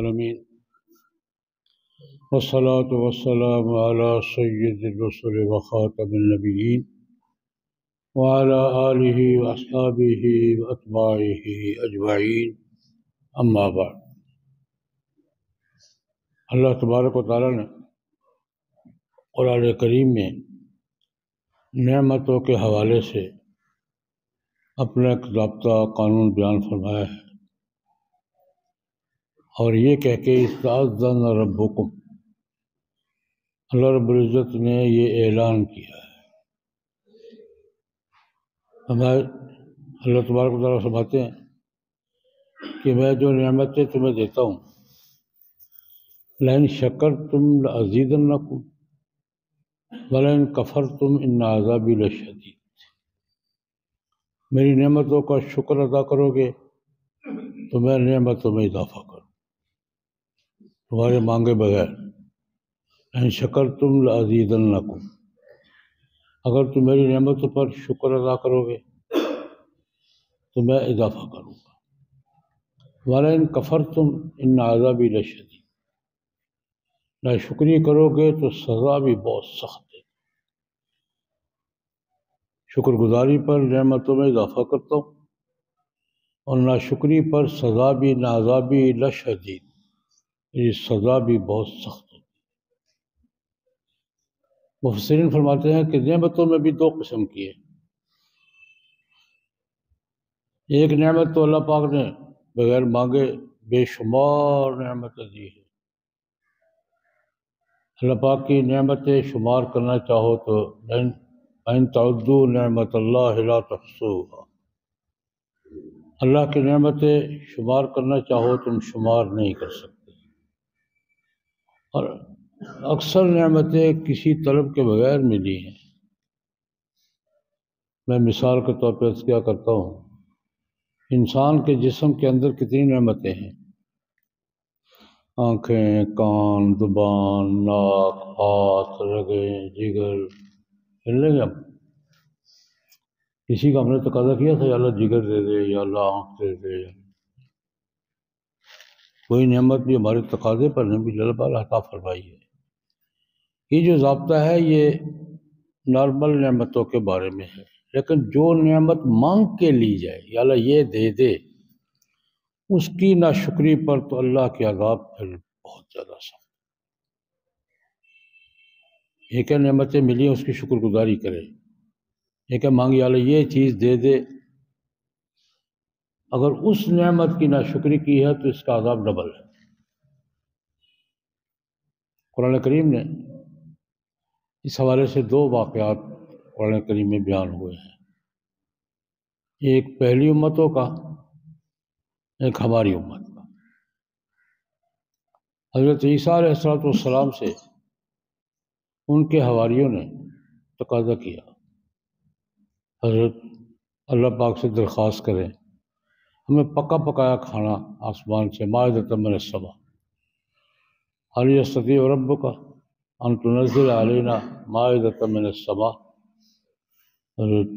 العالمين والصلاة والسلام على سيد الرسل وخاتم النبيين وعلى آله وأصحابه وأتباعه أجمعين اما بعد۔ اللہ تبارک و تعالیٰ نے قرآن کریم میں نعمتوں کے حوالے سے اپنا ایک ضابطہ قانون بیان فرمایا ہے، اور یہ کہہ کے استأذن ربکم، اللہ رب العزت نے یہ اعلان کیا ہے۔ اللہ تبارک و تعالیٰ فرماتے ہیں کہ میں جو نعمتیں تمہیں دیتا ہوں، لئن شکرتم لأزیدنکم ولئن کفرتم ان عذابی لشدید، میری نعمتوں کا شکر ادا کرو گے تو میں نعمتوں میں اضافہ کروں تمہارے مانگے بغیر۔ لئن شکرتم لأزیدنکم، اگر تم میری نعمتوں پر شکر ادا کرو گے تو میں اضافہ کروں گا۔ وَلَئِن كَفَرْتُمْ إِنَّ عَذَابِي لَشَدِيدٌ، نہ شکریہ کرو گے تو سزا بھی بہت سخت ہے۔ شکر گزاری پر نعمتوں میں اضافہ کرتا ہوں، اور نہ شکری پر سزا بھی، نہ عذابی لشدید، یہ سزا بھی بہت سخت ہے۔ مفسرین فرماتے ہیں کہ نعمتوں میں بھی دو قسم کی ہے۔ ایک نعمت تو اللہ پاک نے بغیر مانگے بے شمار نعمتیں دی ہے۔ اللہ پاک کی نعمتیں شمار کرنا چاہو تو ان تعدوا نعمت اللہ لا تحصوها، اللہ کی نعمتیں شمار کرنا چاہو تم شمار نہیں کر سکتے، اور اکثر نعمتیں کسی طلب کے بغیر ملی ہیں۔ میں مثال کے طور پر کیا کرتا ہوں، انسان کے جسم کے اندر کتنی نعمتیں ہیں، آنکھیں، کان، زبان، ناک، ہاتھ، رگیں، جگر، لیں گے ہم۔ کسی کا ہم نے تقاضا کیا تھا یا اللہ جگر دے دے، یا اللہ آنکھ دے دے، کوئی نعمت بھی ہمارے تقاضے پر نہیں بھی اللہ تعالیٰ عطا فرمائی ہے۔ یہ جو ضابطہ ہے یہ نارمل نعمتوں کے بارے میں ہے، لیکن جو نعمت مانگ کے لی جائے یا اللہ یہ دے دے، اس کی ناشکری پر تو اللہ کے عذاب پھر بہت زیادہ سخت۔ ایک ہے نعمتیں ملی اس کی شکر گزاری کرے، ایک ہے مانگی اللہ یہ چیز دے دے، اگر اس نعمت کی ناشکری کی ہے تو اس کا عذاب ڈبل ہے۔ قرآن کریم نے اس حوالے سے دو واقعات قرآن کریم میں بیان ہوئے ہیں، ایک پہلی امتوں کا، ایک ہماری امت کا۔ حضرت عیسیٰ علیہ السلام سے ان کے حواریوں نے تقاضا کیا، حضرت اللہ پاک سے درخواست کریں ہمیں پکا پکایا کھانا آسمان سے، مائدۃ من السماء، هل يستطيع ربك ان تنزل علينا مائدۃ من السماء، حضرت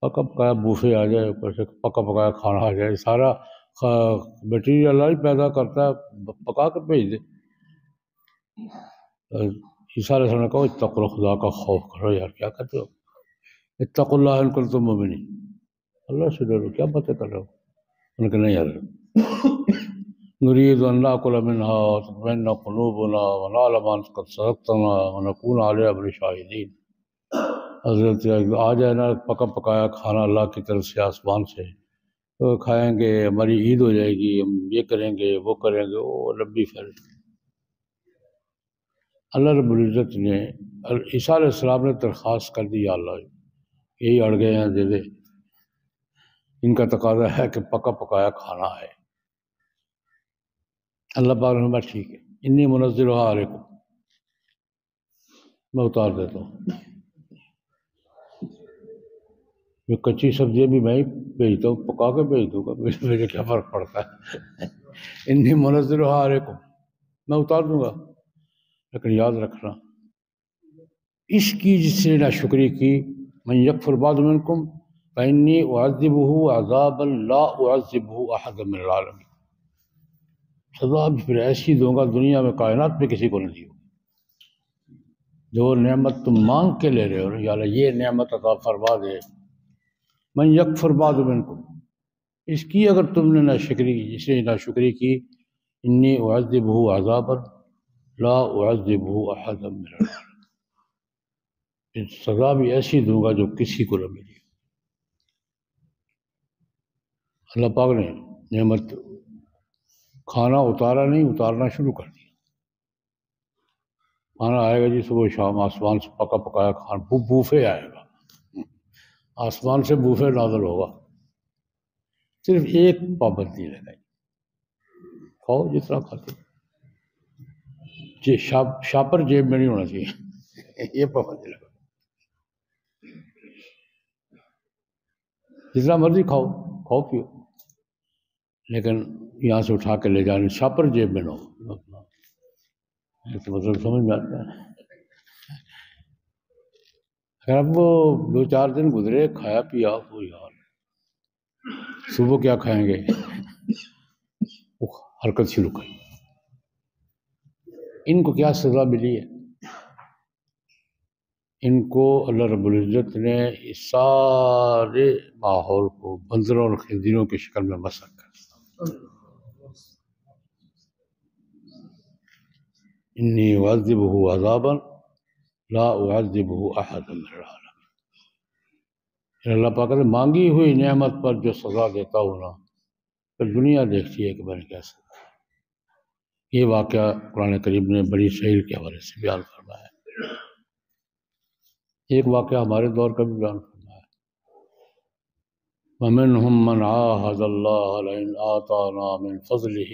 پکا پکایا بوفے آ جائے، اوپر سے پکا پکایا کھانا آ جائے، سارا مٹیریل اللہ ہی پیدا کرتا ہے، پکا کے بھیج دے۔ عیسیٰ علیہ السلام نے کہا اتقوا، خدا کا خوف کرو یار، کیا کہتے ہو، اتقوا اللہ ان کنتم مؤمنین، اللہ سے ڈرو، کیا باتیں کر رہے ہو۔ ان کے نہیں حضرت، نريد ان ناكل منها وتطمئن قلوبنا ونعلم ان قد صدقتنا ونكون عليها من الشاهدين، حضرت آ جائے نا پکا پکایا کھانا اللہ کی طرف سے آسمان سے، تو کھائیں گے، ہماری عید ہو جائے گی، ہم یہ کریں گے وہ کریں گے، وہ لمبی فہرست۔ اللہ رب العزت نے عیسیٰ علیہ السلام نے درخواست کر دی، یا اللہ یہی اڑ گئے ہیں، دے دے، ان کا تقاضا ہے کہ پکا پکایا کھانا ہے۔ اللہ پاک نے فرمایا ٹھیک ہے، انی منزلها علیکم، میں اتار دیتا ہوں، یہ کچی سبزیاں بھی میں ہی بھیجتا ہوں، پکا کے بھیج دوں گا، مجھے کیا فرق پڑتا ہے، انی منزلها علیکم، میں اتار دوں گا، لیکن یاد رکھنا اس کی جس نے ناشکری کی، من یکفر بعد منکم فانی اعذبہ عذابا لا اعذبہ احدا من العالمین، سزا بھی پھر ایسی دوں گا دنیا میں کائنات میں کسی کو نہیں دی ہوگی۔ جو نعمت تم مانگ کے لے رہے ہو یا اللہ یہ نعمت عطا فرما دے، من یکفر بعد منکم، اس کی اگر تم نے ناشکری کی، جس نے ناشکری کی، انی اعذبہ عذابا لا اعذبہ احدا من العالمین، سزا بھی ایسی دوں گا جو کسی کو نہ ملی۔ اللہ پاک نے نعمت کھانا اتارا نہیں، اتارنا شروع کر دیا۔ کھانا آئے گا جی صبح شام، آسمان سے پکا پکایا کھانا، بوفے آئے گا، آسمان سے بوفے نازل ہوگا۔ صرف ایک پابندی لگائی، کھاؤ جتنا کھاتے، شاپر جیب میں نہیں ہونا چاہیے، یہ پابندی لگا، جتنا مرضی کھاؤ، کھاؤ پیو، لیکن یہاں سے اٹھا کے لے جانے، شاپر جیب میں نہ ہو۔ یہ تو مطلب سمجھ میں آتا ہے۔ اگر اب وہ 2-4 دن گزرے، کھایا پیا وہ یار صبح کیا کھائیں گے، وہ حرکت شروع کر۔ ان کو کیا سزا ملی ہے؟ ان کو اللہ رب العزت نے اس سارے ماحول کو بندروں اور خنزیروں کی شکل میں مسخ کر دیا۔ انی اعذبہ عذابا لا اعذبہ احدا من العالمین۔ اللہ پاک نے مانگی ہوئی نعمت پر جو سزا دیتا ہوں نا، پھر دنیا دیکھتی ہے کہ میں نے کیا سزا۔ یہ واقعہ قرآن کریم نے بڑی اسرائیل کے حوالے سے بیان فرمایا ہے۔ ایک واقعہ ہمارے دور کا بھی بیان فرمایا ہے، وَمِنْهُمْ مَنْ عَاهَدَ اللَّهَ لَئِنْ آتَانَا مِنْ فَضْلِهِ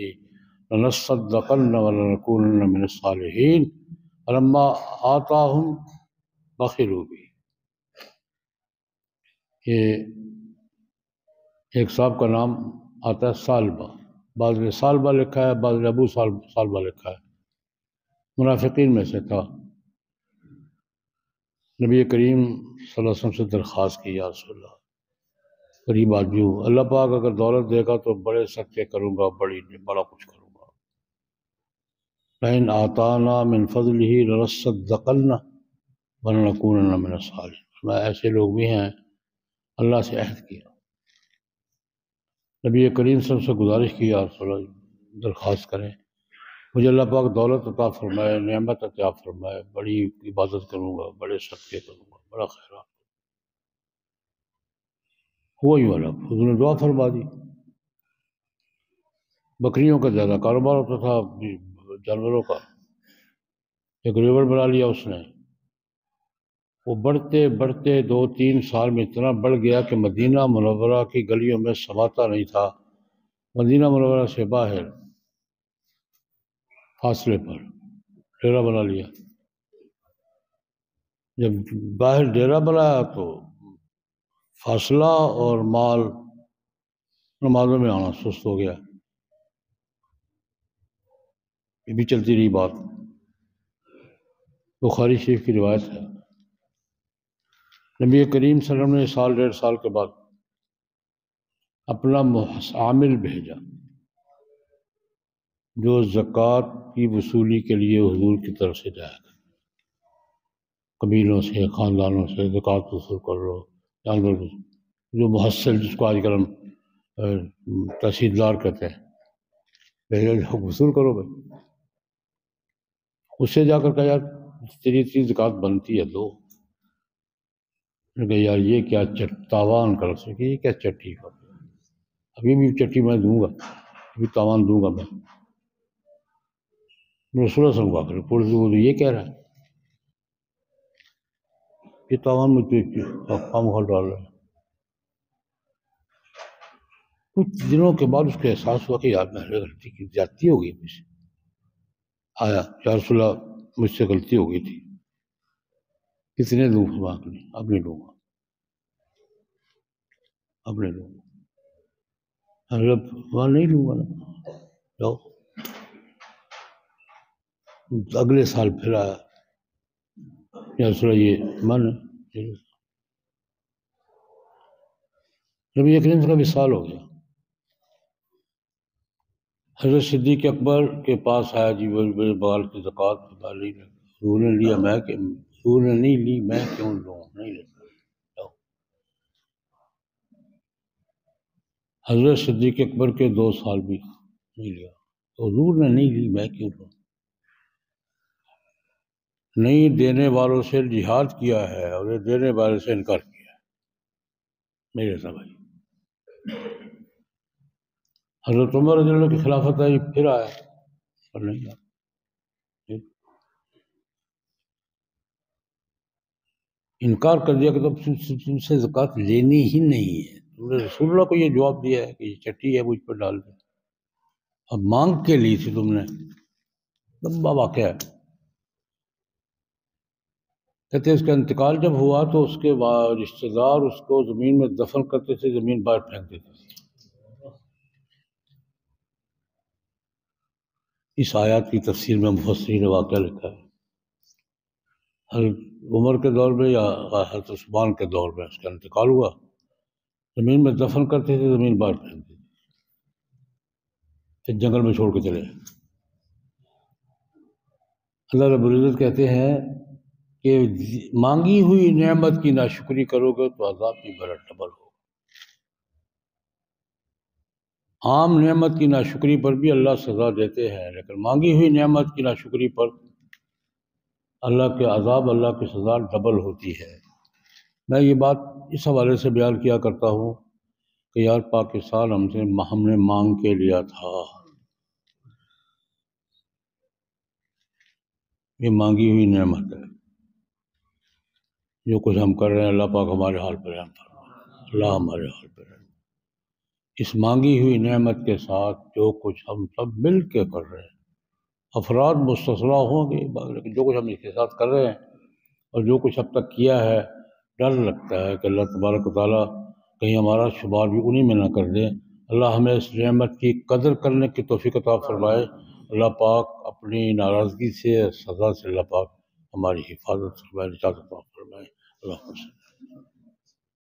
لَنَصَّدَّقَنَّ وَلَنَكُونَنَّ مِنَ الصَّالِحِينَ فَلَمَّا آتَاهُمْ بَخِلُوا بِهِ۔ یہ ایک صاحب کا نام آتا ہے سالبہ، بعض نے سالبہ لکھا ہے، بعض نے ابو سالبہ لکھا ہے، منافقین میں سے تھا۔ نبی کریم صلی اللہ علیہ وسلم سے درخواست کی، یا رسول اللہ غریب آدمی ہوں، اللہ پاک اگر دولت دے گا تو بڑے صدقے کروں گا، بڑا کچھ کروں گا۔ لَئِنْ آتَانَا مِنْ فَضْلِهِ لَنَصَّدَّقَنَّ وَلَنَكُونَنَّ مِنَ الصَّالِحِينَ۔ میں ایسے لوگ بھی ہیں، اللہ سے عہد کیا، نبی کریم صلی اللہ علیہ وسلم سے گزارش کی، یا رسول اللہ درخواست کریں مجھے اللہ پاک دولت عطا فرمائے، نعمت عطا فرمائے، بڑی عبادت کروں گا، بڑے صدقے کروں گا، بڑا خیرات۔ ہوا یوں اللہ حضور نے دعا فرما دی۔ بکریوں کا زیادہ کاروبار ہوتا تھا، جانوروں کا، ایک ریور بنا لیا اس نے۔ وہ بڑھتے بڑھتے 2-3 سال میں اتنا بڑھ گیا کہ مدینہ منورہ کی گلیوں میں سماتا نہیں تھا۔ مدینہ منورہ سے باہر فاصلے پر ڈیرا بنا لیا۔ جب باہر ڈیرا بنایا تو فاصلہ اور مال نمازوں میں آنا سست ہو گیا۔ یہ بھی چلتی رہی بات، بخاری شریف کی روایت ہے۔ نبی کریم صلی اللہ علیہ وسلم نے 1.5 سال کے بعد اپنا عامل بھیجا جو زکوٰۃ کی وصولی کے لیے حضور کی طرف سے جائے گا، قبیلوں سے، خاندانوں سے زکوٰۃ وصول کر لو، جانور جو محصل، جس کو آج کل ہم تحصیلدار کہتے ہیں، بھیجا وصول کرو بھائی۔ اس سے جا کر کہا یار تیری اتنی زکوٰۃ بنتی ہے دو۔ کہ یار یہ کیا تاوان کر سکے، یہ کیا چٹی کا، ابھی بھی چٹی میں دوں گا، ابھی تاوان دوں گا میں۔ رسول اللہ صلی اللہ علیہ وسلم کو یہ کہہ رہا ہے، یہ تاوان مجھے خام خواہ ڈال رہا ہے۔ کچھ دنوں کے بعد اس کو احساس ہوا کہ یار میں نے غلطی کی، زیادتی ہو گئی مجھ سے۔ آیا یا رسول اللہ مجھ سے غلطی ہو گئی تھی، کتنے دوں گا، اب نہیں دوں گا، اب نہیں دوں گا، وہاں نہیں لوں گا نا، جاؤ۔ اگلے سال پھر آیا، یا رسول اللہ یہ من نبی کریم کا وصال ہو گیا۔ حضرت صدیق اکبر کے پاس آیا، جی میرے بال کی زکوٰۃ ڈالی، حضور نے لیا، حضور نے نہیں لی، میں کیوں لوں، نہیں لیتا۔ حضرت صدیق اکبر کے 2 سال بھی نہیں لیا، حضور نے نہیں لی، میں کیوں لوں۔ نہیں دینے والوں سے جہاد کیا ہے اور یہ دینے والے سے انکار کیا ہے، میرے بھائی۔ حضرت عمر رضی اللہ عنہ کی خلافت آئی، پھر آیا پر نہیں آیا۔ انکار کر دیا کہ تم سے زکوٰۃ لینی ہی نہیں ہے، تم نے رسول اللہ کو یہ جواب دیا ہے کہ یہ چٹی ہے، مجھ پر ڈال دیں، اب مانگ کے لی تھی تم نے، لمبا واقعہ ہے۔ کہتے ہیں اس کا انتقال جب ہوا تو اس کے بعد رشتہ دار اس کو زمین میں دفن کرتے تھے، زمین باہر پھینک دیتے تھے۔ اس آیات کی تفسیر میں مفسرین نے واقعہ لکھا ہے، حضرت عمر کے دور میں یا حضرت عثمان کے دور میں اس کا انتقال ہوا، زمین میں دفن کرتے تھے، زمین باہر پھینک دیتے تھے، پھر جنگل میں چھوڑ کے چلے۔ اللہ رب العزت کہتے ہیں کہ مانگی ہوئی نعمت کی ناشکری کرو گے تو عذاب بھی بڑا ڈبل ہوگا۔ عام نعمت کی ناشکری پر بھی اللہ سزا دیتے ہیں، لیکن مانگی ہوئی نعمت کی ناشکری پر اللہ کے عذاب، اللہ کی سزا ڈبل ہوتی ہے۔ میں یہ بات اس حوالے سے بیان کیا کرتا ہوں کہ یار پاکستان ہم نے مانگ کے لیا تھا، یہ مانگی ہوئی نعمت ہے۔ جو کچھ ہم کر رہے ہیں اللہ پاک ہمارے حال پر رحم فرمائے، اللہ ہمارے حال پر رحم۔ اس مانگی ہوئی نعمت کے ساتھ جو کچھ ہم سب مل کے کر رہے ہیں، افراد مستثنیٰ ہوں گے، لیکن جو کچھ ہم اس کے ساتھ کر رہے ہیں اور جو کچھ اب تک کیا ہے، ڈر لگتا ہے کہ اللہ تبارک و تعالیٰ کہیں ہمارا شمار بھی انہی میں نہ کر دے۔ اللہ ہمیں اس نعمت کی قدر کرنے کی توفیق عطا فرمائے۔ اللہ پاک اپنی ناراضگی سے، سزا سے اللہ پاک ہماری حفاظت فرمائے، نجات عطا فرمائے۔ اللہ